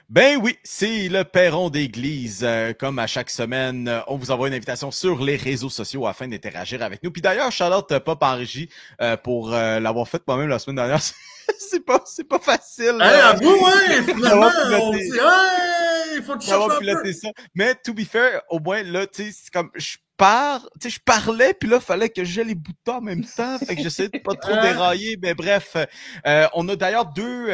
Ben oui, c'est le perron d'église. Comme à chaque semaine, on vous envoie une invitation sur les réseaux sociaux afin d'interagir avec nous. Puis d'ailleurs, Charlotte Pop en régie pour l'avoir fait moi-même la semaine dernière. C'est pas facile Hey, avoue, ouais, finalement, d'avoir on piloté, dit, hey, il faut te chercher d'avoir un peu. piloté ça. Mais to be fair, au moins là, tu sais, c'est comme je parlais, puis là, fallait que j'ai les bouts de temps en même temps. Fait que j'essayais de pas trop dérailler. Mais bref, on a d'ailleurs deux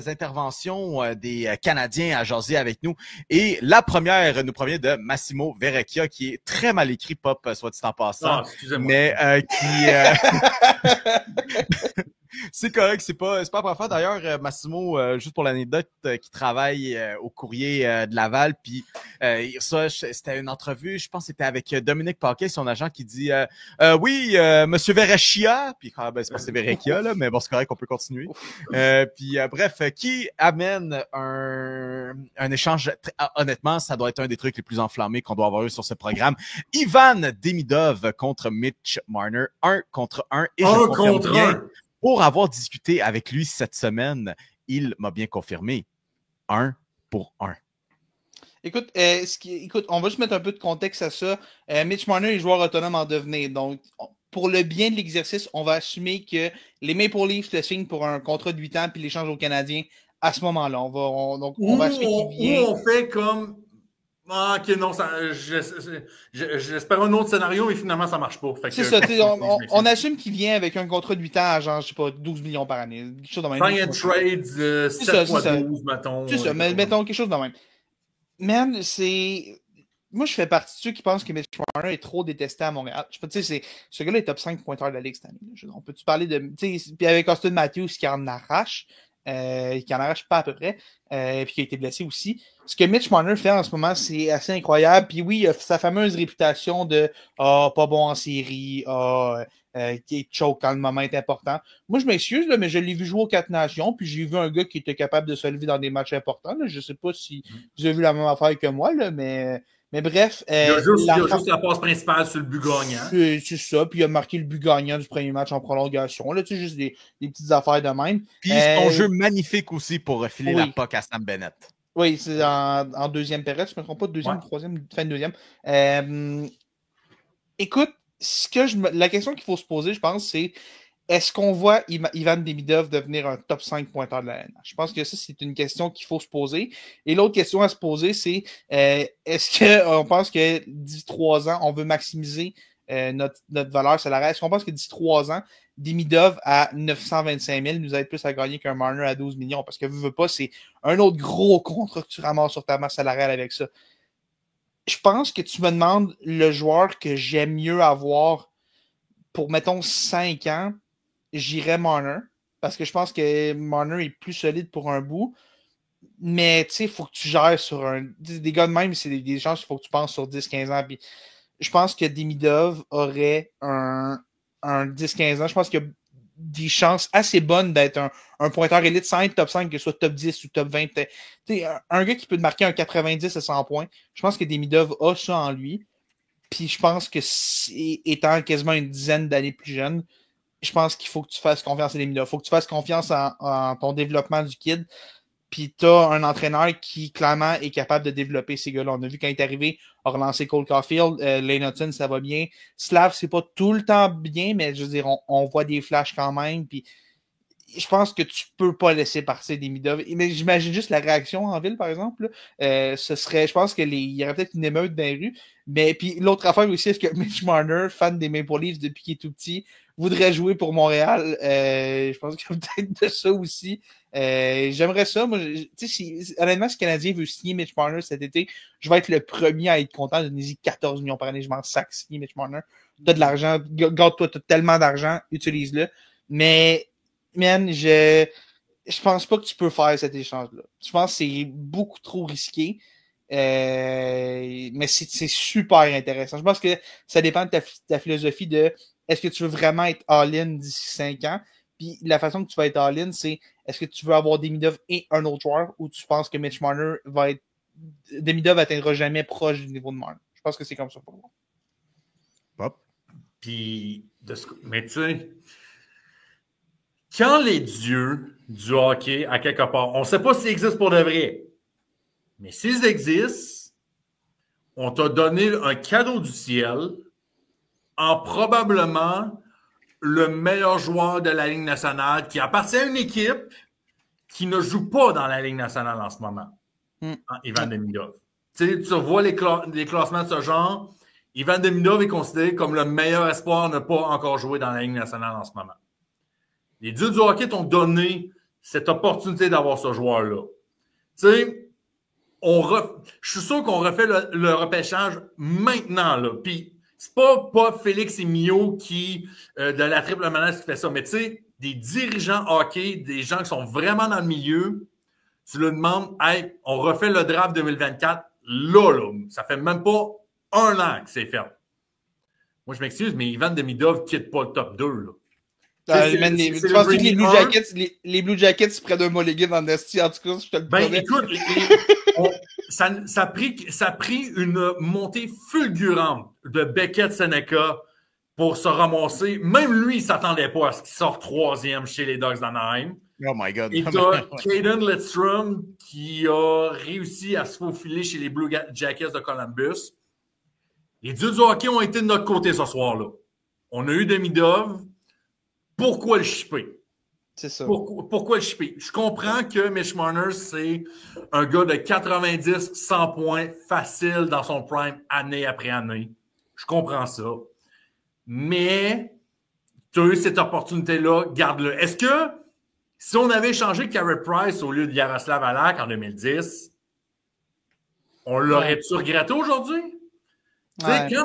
interventions des Canadiens à jaser avec nous. Et la première nous provient de Massimo Verrecchia, qui est très mal écrit, Pop, soit dit en passant, Ah, excusez-moi. mais qui c'est correct, c'est pas la première fois. D'ailleurs, Massimo, juste pour l'anecdote, qui travaille au courrier de Laval, puis ça, c'était une entrevue, je pense que c'était avec Dominique Paquet, son agent, qui dit oui, Monsieur Verrecchia, puis ben, c'est pas c'est Verrecchia, là, mais bon, c'est correct, on peut continuer. Puis bref, qui amène un échange, honnêtement, ça doit être un des trucs les plus enflammés qu'on doit avoir eu sur ce programme. Ivan Demidov contre Mitch Marner, 1 contre 1, et je Un confirme contre bien, un. pour avoir discuté avec lui cette semaine, il m'a bien confirmé 1 pour 1. Écoute, écoute, on va juste mettre un peu de contexte à ça. Mitch Marner est joueur autonome en devenir. Donc, pour le bien de l'exercice, on va assumer que les Maple Leafs le signent pour un contrat de 8 ans puis l'échange aux Canadiens à ce moment-là. Donc, on va assumer qu'il Ou vient. on fait comme. Ah, ok, non, j'espère un autre scénario, mais finalement, ça marche pas. Fait C'est que, ça, je on m'excuse. assume qu'il vient avec un contrat de 8 ans à genre, je sais pas, 12 millions par année. Quelque chose de même. Sign and trade, C'est ça, 7 c'est fois ça. 12, mettons. C'est ça, Quelque mais chose de même. mettons quelque chose de même. Man, c'est. Moi, je fais partie de ceux qui pensent que Mitch Marner est trop détesté à Montréal. Je sais pas, tu sais, ce gars-là est top 5 pointeur de la Ligue cette année. On peut-tu parler de. Puis avec Austin Matthews qui en arrache, pas à peu près, puis qui a été blessé aussi. Ce que Mitch Marner fait en ce moment, c'est assez incroyable. Puis oui, il a sa fameuse réputation de pas bon en série, qui est choke quand le moment est important. Moi, je m'excuse, là, mais je l'ai vu jouer aux 4 Nations, puis j'ai vu un gars qui était capable de se lever dans des matchs importants. Là. Je sais pas si vous avez vu la même affaire que moi, là, mais bref, Il y a juste la passe principale sur le but gagnant. c'est ça. Puis il a marqué le but gagnant du premier match en prolongation. Là, tu sais, juste des petites affaires de même. Puis son jeu magnifique aussi pour filer la Oui. puck à Sam Bennett. Oui, c'est en deuxième période, je ne me trompe pas, deuxième, troisième, fin de deuxième. Écoute, la question qu'il faut se poser, je pense, c'est est-ce qu'on voit Ivan Demidov devenir un top 5 pointeur de la NH? Je pense que ça, c'est une question qu'il faut se poser. Et l'autre question à se poser, c'est est-ce qu'on pense que d'ici 3 ans, on veut maximiser notre valeur salariale? Est-ce qu'on pense que d'ici 3 ans, Demidov à 925 000 nous aide plus à gagner qu'un Marner à 12 millions? Parce que veux pas, c'est un autre gros contrat que tu ramasses sur ta masse salariale avec ça. Je pense que tu me demandes le joueur que j'aime mieux avoir pour, mettons, 5 ans, j'irais Marner. Parce que je pense que Marner est plus solide pour un bout. Mais, tu sais, il faut que tu gères sur un. Des gars de même, c'est des chances qu'il faut que tu penses sur 10-15 ans. Puis je pense que Demidov aurait un 10-15 ans. Je pense qu'il y a des chances assez bonnes d'être un pointeur élite sans être top 5, que ce soit top 10 ou top 20. Un gars qui peut te marquer un 90 à 100 points, je pense que Demidov a ça en lui. Puis je pense que, étant quasiment une dizaine d'années plus jeune, je pense qu'il faut que tu fasses confiance à Demidov. Il faut que tu fasses confiance en ton développement du kid. Puis tu as un entraîneur qui, clairement, est capable de développer ces gars-là. On a vu quand il est arrivé, a relancé Cole Caulfield, Lane Hudson, ça va bien. Slav, c'est pas tout le temps bien, mais je veux dire, on voit des flashs quand même. Puis je pense que tu peux pas laisser partir Demidov. Mais j'imagine juste la réaction en ville, par exemple. Ce serait, je pense qu'il y aurait peut-être une émeute dans les rues. Mais puis l'autre affaire aussi, est-ce que Mitch Marner, fan des Maple Leafs depuis qu'il est tout petit, voudrait jouer pour Montréal? Je pense qu'il y a peut-être de ça aussi. J'aimerais ça. Moi, honnêtement, si le Canadien veut signer Mitch Marner cet été, je vais être le premier à être content de donner 14 millions par année. Je m'en sac signer Mitch Marner. T'as de l'argent, garde-toi, t'as tellement d'argent, utilise-le. Mais man, je pense pas que tu peux faire cet échange-là. Je pense que c'est beaucoup trop risqué. Mais c'est super intéressant. Je pense que ça dépend de ta philosophie de est-ce que tu veux vraiment être all-in d'ici 5 ans? Puis la façon que tu vas être all-in, c'est est-ce que tu veux avoir Demidov et un autre joueur ou tu penses que Mitch Marner va être. Demidov n'atteindra jamais proche du niveau de Marner. Je pense que c'est comme ça pour moi. Hop. Puis, mais tu sais, quand les dieux du hockey, à quelque part, on ne sait pas s'ils existent pour de vrai, Mais s'ils existent, on t'a donné un cadeau du ciel en probablement le meilleur joueur de la Ligue nationale qui appartient à une équipe qui ne joue pas dans la Ligue nationale en ce moment. Ivan Demidov. Tu vois les classements de ce genre. Ivan Demidov est considéré comme le meilleur espoir à ne pas encore jouer dans la Ligue nationale en ce moment. Les dieux du hockey t'ont donné cette opportunité d'avoir ce joueur-là. Tu sais, je suis sûr qu'on refait le repêchage maintenant, là. Puis, c'est pas Félix et Mio qui, de la triple menace, qui fait ça, mais tu sais, des dirigeants hockey, des gens qui sont vraiment dans le milieu, tu leur demandes, hey, on refait le draft 2024, là, ça fait même pas un an que c'est fait. Moi, je m'excuse, mais Ivan Demidov quitte pas le top 2, là. Tu penses que les Blue Jackets se prennent un mulligan en esti, en tout cas, je te le promets. Écoute, ça a pris une montée fulgurante de Beckett Seneca pour se ramasser. Même lui, il ne s'attendait pas à ce qu'il sorte 3e chez les Ducks d'Anaheim. Oh my God. Et tu as Caden Lidstrom qui a réussi à se faufiler chez les Blue Jackets de Columbus. Les dieux du hockey ont été de notre côté ce soir-là. On a eu Demidov. Pourquoi le shipper? C'est ça. Pourquoi le shipper? Je comprends que Mitch Marner, c'est un gars de 90-100 points facile dans son prime année après année. Je comprends ça. Mais tu as eu cette opportunité-là, garde-le. Est-ce que si on avait échangé Carey Price au lieu de Yaroslav Halak en 2010, on l'aurait-tu regretté aujourd'hui? Ouais, tu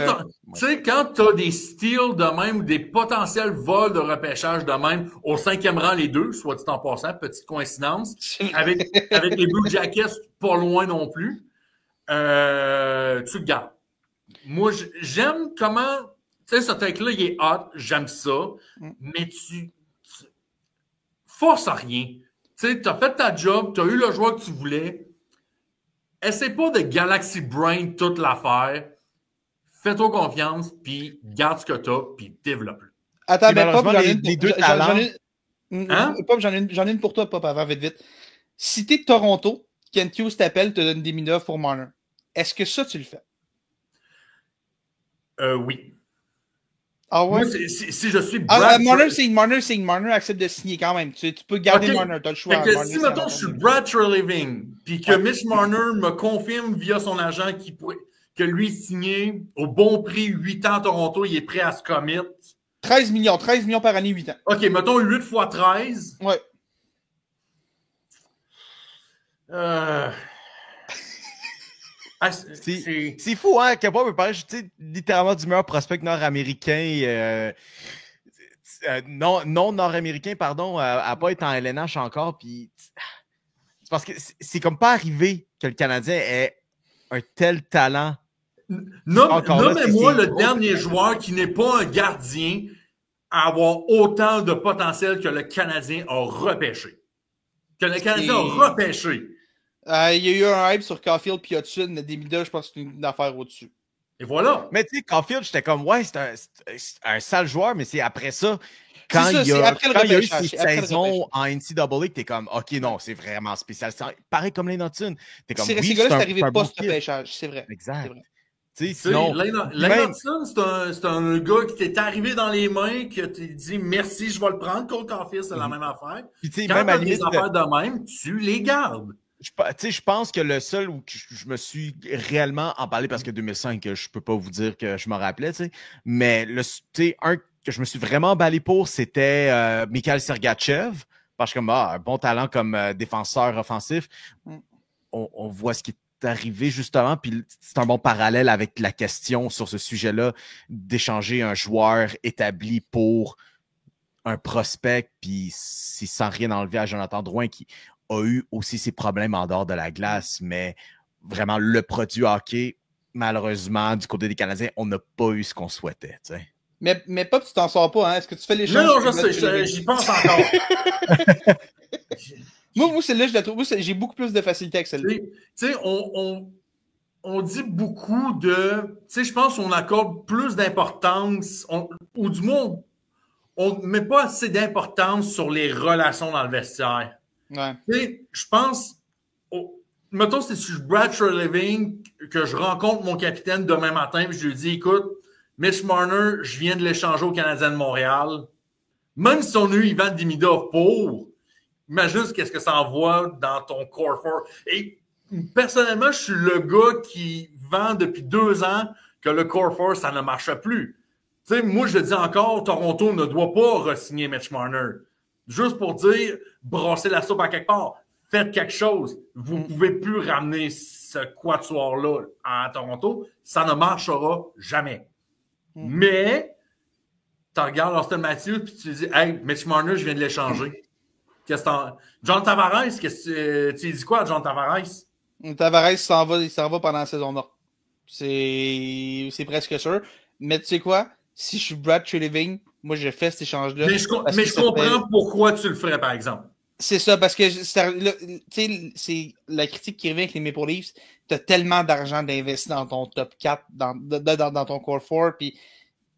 sais, quand tu as des steals de même, des potentiels vols de repêchage de même, au 5e rang, les deux, soit dit en passant, petite coïncidence, avec les Blue Jackets pas loin non plus, tu le gardes. Moi, j'aime comment, tu sais, ce take-là, il est hot, j'aime ça, mais tu forces à rien. Tu sais, tu as fait ta job, tu as eu le joueur que tu voulais. Essaie pas de Galaxy Brain toute l'affaire. Fais-toi confiance, puis garde ce que tu as, puis développe-le. Attends, mais Pop, les deux talents. J'en ai une pour toi, Pop, avant, vite. Si t'es de Toronto, Kent Hughes t'appelle, te donne des mineurs pour Marner. Est-ce que ça, tu le fais? Oui. Ah ouais? Moi, si je suis Brad... Marner accepte de signer quand même. Tu peux garder Marner, t'as le choix. Fait que si, mettons, je suis Brad Treliving, puis que Mitch Marner me confirme via son agent que lui signé au bon prix 8 ans à Toronto, il est prêt à se commit. 13 millions par année, 8 ans. OK, mettons 8 x 13. Ouais. C'est fou, hein, que Bob me paraît littéralement du meilleur prospect nord-américain, non nord-américain, pardon, à pas être en LNH encore. Puis c'est parce que c'est comme pas arrivé que le Canadien ait un tel talent. Nommez-moi le dernier joueur qui n'est pas un gardien à avoir autant de potentiel que le Canadien a repêché. Il y a eu un hype sur Caulfield puis Hudson, mais Demidov, je pense que c'est une affaire au-dessus. Et voilà. Mais tu sais, Caulfield, j'étais comme, ouais, c'est un sale joueur, mais c'est après ça. Quand il y a eu ces saisons en NCAA, t'es comme, OK, non, c'est vraiment spécial. Pareil comme Lane Hudson. T'es comme, ces gars-là, c'est arrivé post-repêchage, c'est vrai. Exact. Sinon, Lane Hudson, c'est un gars qui t'est arrivé dans les mains, qui t'es dit merci, je vais le prendre. Cole Caulfield, c'est la même affaire. Puis, quand t'as des affaires de même, tu les gardes. Je pense que le seul où je me suis réellement emballé, parce que 2005, je peux pas vous dire que je m'en rappelais, mais un que je me suis vraiment emballé pour, c'était Mikhail Sergachev, parce que un bon talent comme défenseur offensif. On voit ce qui est arrivé justement, puis c'est un bon parallèle avec la question sur ce sujet-là, d'échanger un joueur établi pour un prospect, puis sans rien enlever à Jonathan Drouin, qui a eu aussi ses problèmes en dehors de la glace, mais vraiment le produit hockey, malheureusement, du côté des Canadiens, on n'a pas eu ce qu'on souhaitait. T'sais. Mais pas que tu t'en sors pas, hein? Est-ce que tu fais les choses? Non, je sais, j'y pense encore. Moi, celle-là, je la trouve. J'ai beaucoup plus de facilité avec celle-là. Tu sais, on dit beaucoup de. Tu sais, je pense qu'on accorde plus d'importance, ou du moins, on ne met pas assez d'importance sur les relations dans le vestiaire. Ouais. Tu sais, je pense mettons, si je suis Brad Treliving, que je rencontre mon capitaine demain matin, puis je lui dis, écoute, Mitch Marner, je viens de l'échanger au Canadien de Montréal. Même si on a eu Ivan Demidov pour, imagine qu'est-ce que ça envoie dans ton core four. Et personnellement, je suis le gars qui vend depuis 2 ans que le core four, ça ne marche plus. Tu sais, moi, je dis encore, Toronto ne doit pas re-signer Mitch Marner. Juste pour dire, brasser la soupe à quelque part. Faites quelque chose. Vous ne pouvez plus ramener ce quatuor-là à Toronto. Ça ne marchera jamais. Mais, tu regardes Austin Matthews et tu dis, hey, Mitch Marner, je viens de l'échanger. John Tavares, tu dis quoi à John Tavares? Tavares s'en va pendant la saison nord. C'est presque sûr. Mais tu sais quoi? Si je suis Brad Treliving, moi, je fais cet échange-là. Mais je comprends pourquoi tu le ferais, par exemple. C'est ça, parce que c'est la critique qui revient avec les Maple Leafs. Tu as tellement d'argent d'investir dans ton top 4, dans ton core 4, puis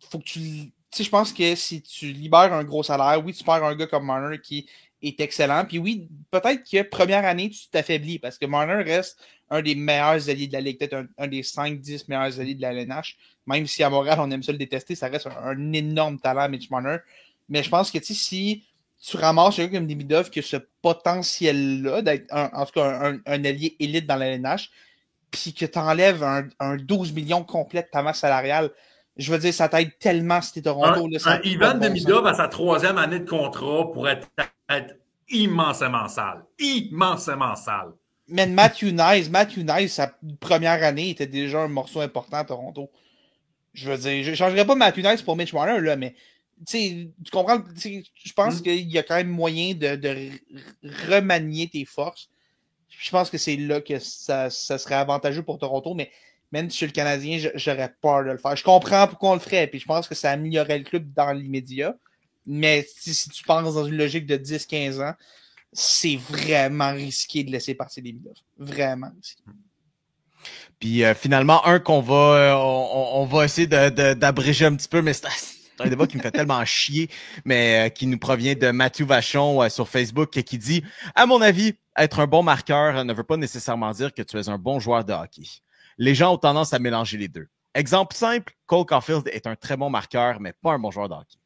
faut que tu sais, je pense que si tu libères un gros salaire, oui, tu perds un gars comme Marner qui est excellent. Puis oui, peut-être que première année, tu t'affaiblis parce que Marner reste un des meilleurs alliés de la Ligue, peut-être un des 5-10 meilleurs alliés de la LNH. Même si à Montréal, on aime ça le détester, ça reste un énorme talent, Mitch Marner. Mais je pense que si tu ramasses un gars comme Demidov qui a ce potentiel-là d'être en tout cas un allié élite dans la LNH, puis que tu enlèves un 12 millions complet de ta masse salariale, je veux dire, ça t'aide tellement si t'es Toronto. Ivan Demidov, à sa 3e année de contrat, pourrait être immensément sale. Immensément sale. Mais Matthew Nice, sa première année, était déjà un morceau important à Toronto. Je veux dire, je ne changerais pas Matthew Nice pour Mitch Marner, là, mais tu comprends, je pense qu'il y a quand même moyen de remanier tes forces. Je pense que c'est là que ça serait avantageux pour Toronto, mais même si je suis le Canadien, j'aurais peur de le faire. Je comprends pourquoi on le ferait, puis je pense que ça améliorerait le club dans l'immédiat. Mais si tu penses dans une logique de 10-15 ans, c'est vraiment risqué de laisser partir des Demidov. Vraiment risqué. Puis finalement, on va essayer d'abréger un petit peu, mais c'est un débat qui me fait tellement chier, mais qui nous provient de Mathieu Vachon sur Facebook qui dit « À mon avis, être un bon marqueur ne veut pas nécessairement dire que tu es un bon joueur de hockey. Les gens ont tendance à mélanger les deux. Exemple simple, Cole Caulfield est un très bon marqueur, mais pas un bon joueur de hockey.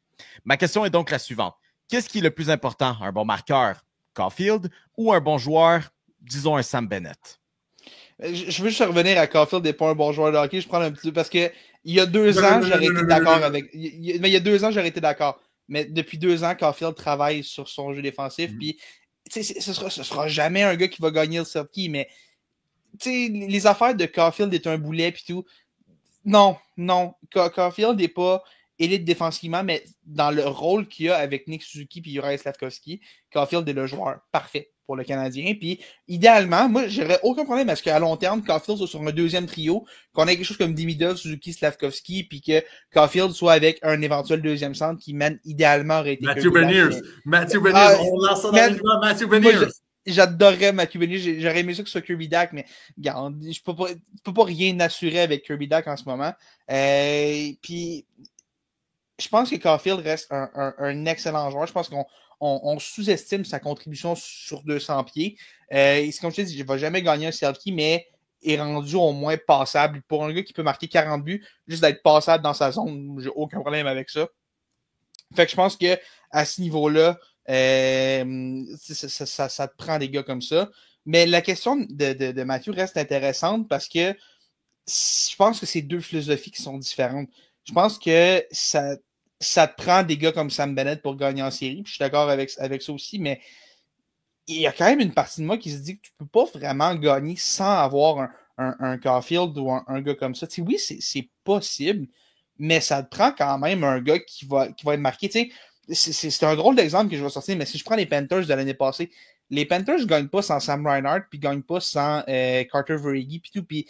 Ma question est donc la suivante. Qu'est-ce qui est le plus important, un bon marqueur, Caulfield, ou un bon joueur, disons un Sam Bennett? » Je veux juste revenir à Caulfield n'est pas un bon joueur de hockey. Je prends un petit peu parce que il y a 2 ans, j'aurais été d'accord avec. Mais il y a 2 ans, j'aurais été d'accord. Mais depuis 2 ans, Caulfield travaille sur son jeu défensif. Puis, ce sera jamais un gars qui va gagner le Selkie, mais les affaires de Caulfield est un boulet puis tout. Non. Caulfield n'est pas élite défensivement, mais dans le rôle qu'il a avec Nick Suzuki et Juraj Slafkovský, Caulfield est le joueur parfait pour le Canadien. Puis, idéalement, moi, j'aurais aucun problème à ce qu'à long terme, Caulfield soit sur un deuxième trio, qu'on ait quelque chose comme Demidov, Suzuki, Slafkovský, puis que Caulfield soit avec un éventuel deuxième centre qui mène idéalement aurait été Matthew Beniers. Matthew Beniers, on lance ça dans le Matthew Beniers. J'adorerais Matthew Beniers. J'aurais aimé ça que ce soit Kirby Dach, mais regarde, je peux pas rien assurer avec Kirby Dach en ce moment. Puis, je pense que Caulfield reste un excellent joueur. Je pense qu'on sous-estime sa contribution sur 200 pieds. Comme je te dis, il ne va jamais gagner un Selkie, mais est rendu au moins passable. Pour un gars qui peut marquer 40 buts, juste d'être passable dans sa zone, j'ai aucun problème avec ça. Fait que je pense que à ce niveau-là, ça te prend des gars comme ça. Mais la question de Mathieu reste intéressante parce que je pense que c'est 2 philosophies qui sont différentes. Je pense que ça te prend des gars comme Sam Bennett pour gagner en série. Puis je suis d'accord avec ça aussi, mais il y a quand même une partie de moi qui se dit que tu peux pas vraiment gagner sans avoir un Caulfield ou un gars comme ça. Oui, c'est possible, mais ça te prend quand même un gars qui va être marqué. C'est un drôle d'exemple que je vais sortir, mais si je prends les Panthers de l'année passée, les Panthers ne gagnent pas sans Sam Reinhart, puis ne gagnent pas sans Carter Verhaeghe, puis tout. Puis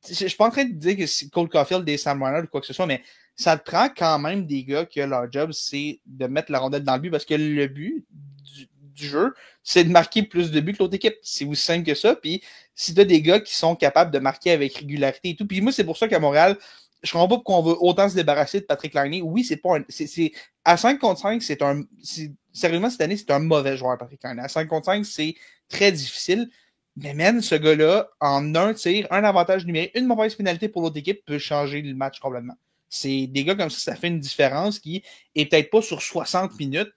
je ne suis pas en train de dire que c'est Cole Caulfield et Sam Reinhart ou quoi que ce soit, mais ça te prend quand même des gars que leur job, c'est de mettre la rondelle dans le but, parce que le but du jeu, c'est de marquer plus de buts que l'autre équipe. C'est aussi simple que ça. Puis si tu as des gars qui sont capables de marquer avec régularité et tout. Puis moi, c'est pour ça qu'à Montréal, je comprends pas pourquoi on veut autant se débarrasser de Patrick Laine. Oui, c'est pas à 5 contre 5, sérieusement, cette année, c'est un mauvais joueur, Patrick Laine. À 5 contre 5, c'est très difficile. Mais man, ce gars-là, en un tir, un avantage numérique, une mauvaise pénalité pour l'autre équipe peut changer le match complètement. C'est des gars comme ça fait une différence qui est peut-être pas sur 60 minutes,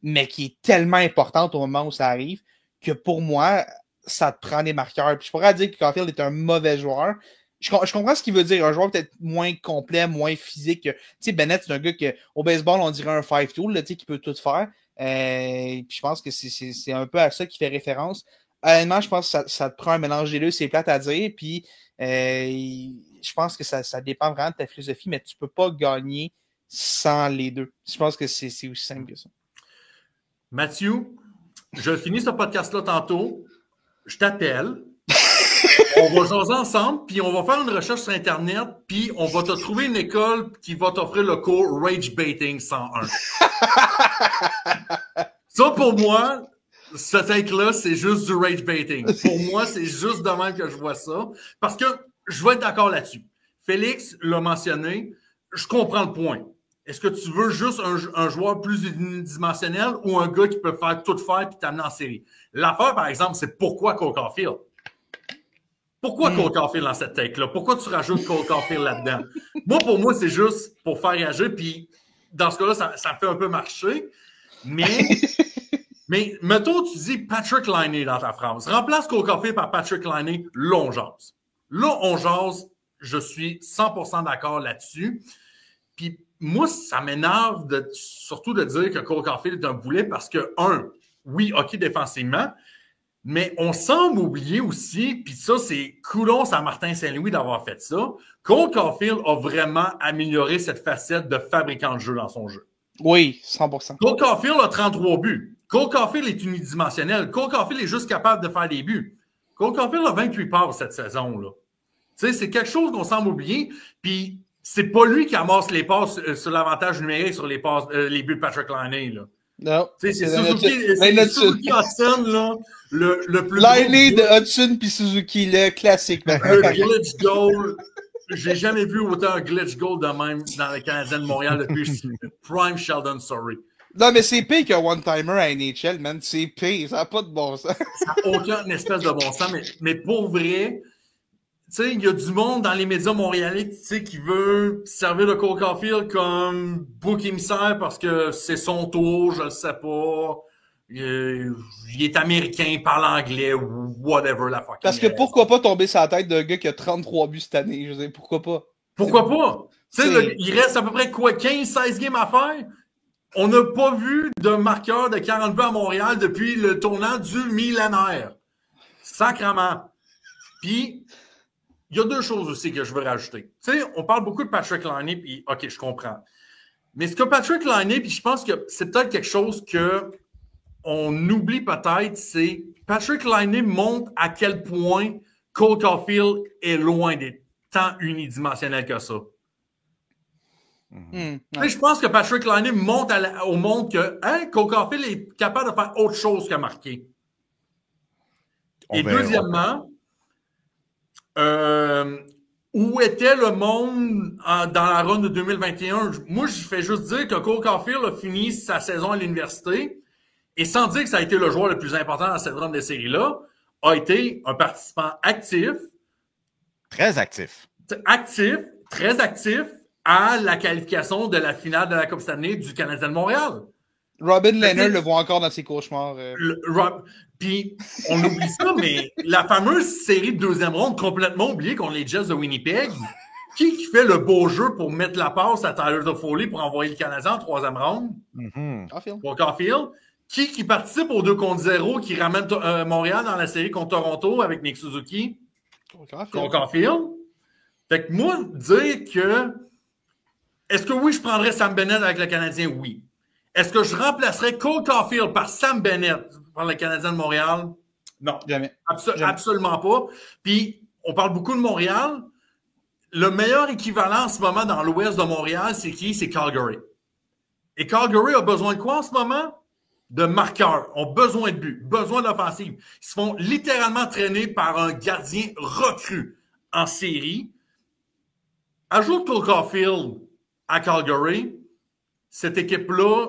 mais qui est tellement importante au moment où ça arrive que pour moi, ça te prend des marqueurs. Puis je pourrais dire que Caulfield est un mauvais joueur. Je comprends ce qu'il veut dire. Un joueur peut-être moins complet, moins physique. Tu sais, Bennett, c'est un gars que au baseball, on dirait un five-tool, qui peut tout faire. Puis je pense que c'est un peu à ça qu'il fait référence. Honnêtement, je pense que ça te prend un mélange des deux. C'est plate à dire. Puis je pense que ça dépend vraiment de ta philosophie, mais tu peux pas gagner sans les deux. Je pense que c'est aussi simple que ça. Mathieu, je finis ce podcast-là tantôt. Je t'appelle. On va jaser ensemble, puis on va faire une recherche sur Internet, puis on va te trouver une école qui va t'offrir le cours Rage Baiting 101. Ça, pour moi, ce take-là, c'est juste du Rage Baiting. Pour moi, c'est juste de même que je vois ça. Parce que je vais être d'accord là-dessus. Félix l'a mentionné. Je comprends le point. Est-ce que tu veux juste un joueur plus unidimensionnel ou un gars qui peut faire tout faire et t'amener en série? L'affaire, par exemple, c'est pourquoi Cole Caulfield? Pourquoi Cole Caulfield dans cette take-là? Pourquoi tu rajoutes Cole Caulfield là-dedans? Pour moi, c'est juste pour faire réagir. Puis, dans ce cas-là, ça fait un peu marcher. Mais mettons, tu dis Patrick Laine dans ta phrase. Remplace Cole Caulfield par Patrick Laine. Là, on jase. Là, on jase. Je suis 100% d'accord là-dessus. Puis, moi, ça m'énerve surtout de dire que Cole Caulfield est un boulet parce que, oui, OK, défensivement, mais on semble oublier aussi, puis ça, c'est coulons à Martin Saint-Louis d'avoir fait ça. Cole Caulfield a vraiment amélioré cette facette de fabricant de jeu dans son jeu. Oui, 100%. Cole Caulfield a 33 buts. Cole Caulfield est unidimensionnel. Cole Caulfield est juste capable de faire des buts. Cole Caulfield a 28 passes cette saison-là. Tu sais, c'est quelque chose qu'on semble oublier, puis c'est pas lui qui amasse les passes sur l'avantage numérique sur les passes, les buts de Patrick Laine, là. Non. C'est Suzuki Hudson, là, le plus Laine de Hudson puis Suzuki, le classique. Le glitch goal. J'ai jamais vu autant un glitch goal de même dans le Canadien de Montréal depuis Prime Sheldon Sorry. Non, mais c'est pire qu'un one-timer à NHL, man. C'est pire. Ça n'a pas de bon sens. Ça n'a aucun espèce de bon sens. Mais pour vrai, tu sais, il y a du monde dans les médias montréalais qui veut servir de Cole Caulfield comme bouc émissaire parce que c'est son tour, je le sais pas. Il est américain, il parle anglais, whatever la fucking. Parce que pourquoi pas tomber sur la tête d'un gars qui a 33 buts cette année? Je veux dire, pourquoi pas? Pourquoi pas? Tu sais, il reste à peu près quoi, 15-16 games à faire? On n'a pas vu de marqueur de 40 buts à Montréal depuis le tournant du millénaire. Sacrement. Puis, il y a deux choses aussi que je veux rajouter. Tu sais, on parle beaucoup de Patrick Laine, puis OK, je comprends. Mais ce que Patrick Laine, puis je pense que c'est peut-être quelque chose que on oublie peut-être, c'est Patrick Laine montre à quel point Cole Caulfield est loin d'être tant unidimensionnel que ça. Je pense que Patrick Laine montre au monde que Cole Caulfield est capable de faire autre chose que marquer. Et deuxièmement, où était le monde dans la run de 2021? Moi, je fais juste dire que Cole Caulfield a fini sa saison à l'université et sans dire que ça a été le joueur le plus important dans cette run de série-là, a été un participant actif. Très actif. Très actif à la qualification de la finale de la Coupe Stanley du Canadien de Montréal. Robin Lehner le voit encore dans ses cauchemars. Puis, on oublie ça, mais la fameuse série de deuxième ronde complètement oubliée contre les Jets de Winnipeg, qui fait le beau jeu pour mettre la passe à Tyler Toffoli pour envoyer le Canadien en troisième ronde? Pour Caulfield. Qui participe au 2 contre 0, qui ramène Montréal dans la série contre Toronto avec Nick Suzuki? Caulfield. Fait que moi, dire que est-ce que oui, je prendrais Sam Bennett avec le Canadien? Oui. Est-ce que je remplacerais Cole Caulfield par Sam Bennett par le Canadien de Montréal? Non. Jamais. Absolument pas. Puis, on parle beaucoup de Montréal. Le meilleur équivalent en ce moment dans l'ouest de Montréal, c'est qui? C'est Calgary. Et Calgary a besoin de quoi en ce moment? De marqueurs. Ont besoin de buts, besoin d'offensive. Ils se font littéralement traîner par un gardien recru en série. Ajoute Cole Caulfield à Calgary, cette équipe-là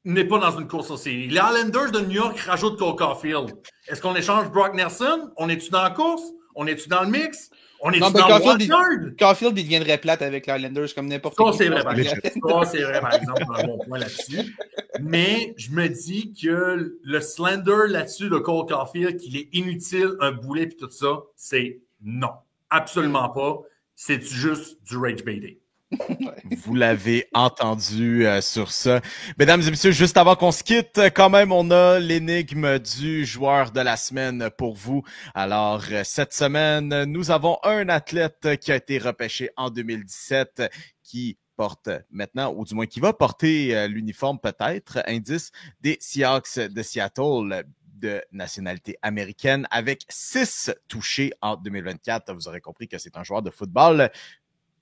n'est pas dans une course aux séries. Les Islanders de New York rajoutent Cole Caulfield. Est-ce qu'on échange Brock Nelson? On est-tu dans la course? On est-tu dans le mix? On est-tu dans le wildcard? Caulfield, il deviendrait plate avec les Islanders comme n'importe qui. Ça, c'est vrai, par exemple. Ça, c'est vrai, par exemple, un bon point là-dessus. Mais je me dis que le slender là-dessus de Cole Caulfield, qu'il est inutile, un boulet et tout ça, c'est non. Absolument pas. C'est juste du rage baiting. Vous l'avez entendu sur ça. Mesdames et messieurs, juste avant qu'on se quitte, quand même, on a l'énigme du joueur de la semaine pour vous. Alors, cette semaine, nous avons un athlète qui a été repêché en 2017 qui porte maintenant, ou du moins qui va porter l'uniforme peut-être, indice des Seahawks de Seattle de nationalité américaine avec 6 touchés en 2024. Vous aurez compris que c'est un joueur de football.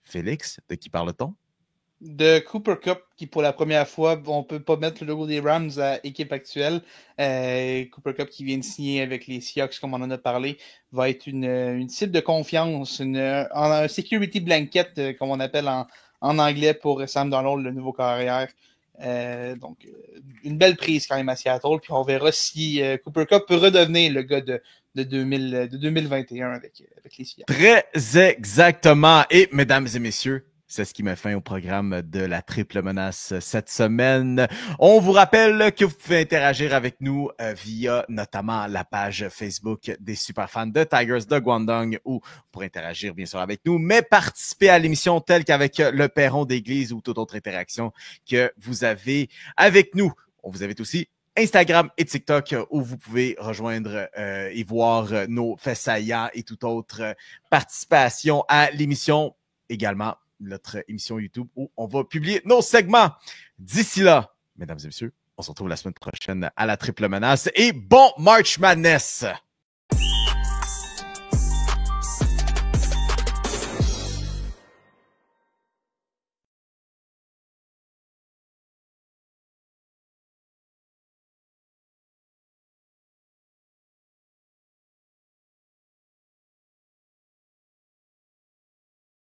Félix, de qui parle-t-on? De Cooper Kupp, qui pour la première fois, on peut pas mettre le logo des Rams à équipe actuelle. Cooper Kupp qui vient de signer avec les Seahawks, comme on en a parlé, va être une cible de confiance, un security blanket, comme on appelle en anglais pour Sam Darnold, le nouveau carrière. Donc, une belle prise quand même à Seattle, puis on verra si Cooper Kupp peut redevenir le gars de 2021 avec les Seahawks. Très exactement. Et mesdames et messieurs, c'est ce qui met fin au programme de la triple menace cette semaine. On vous rappelle que vous pouvez interagir avec nous via notamment la page Facebook des superfans de Tigers de Guangdong où vous pourrez interagir bien sûr avec nous, mais participer à l'émission telle qu'avec le Perron d'église ou toute autre interaction que vous avez avec nous. On vous invite aussi Instagram et TikTok où vous pouvez rejoindre et voir nos faits saillants et toute autre participation à l'émission. Également, notre émission YouTube où on va publier nos segments. D'ici là, mesdames et messieurs, on se retrouve la semaine prochaine à la triple menace et bon March Madness!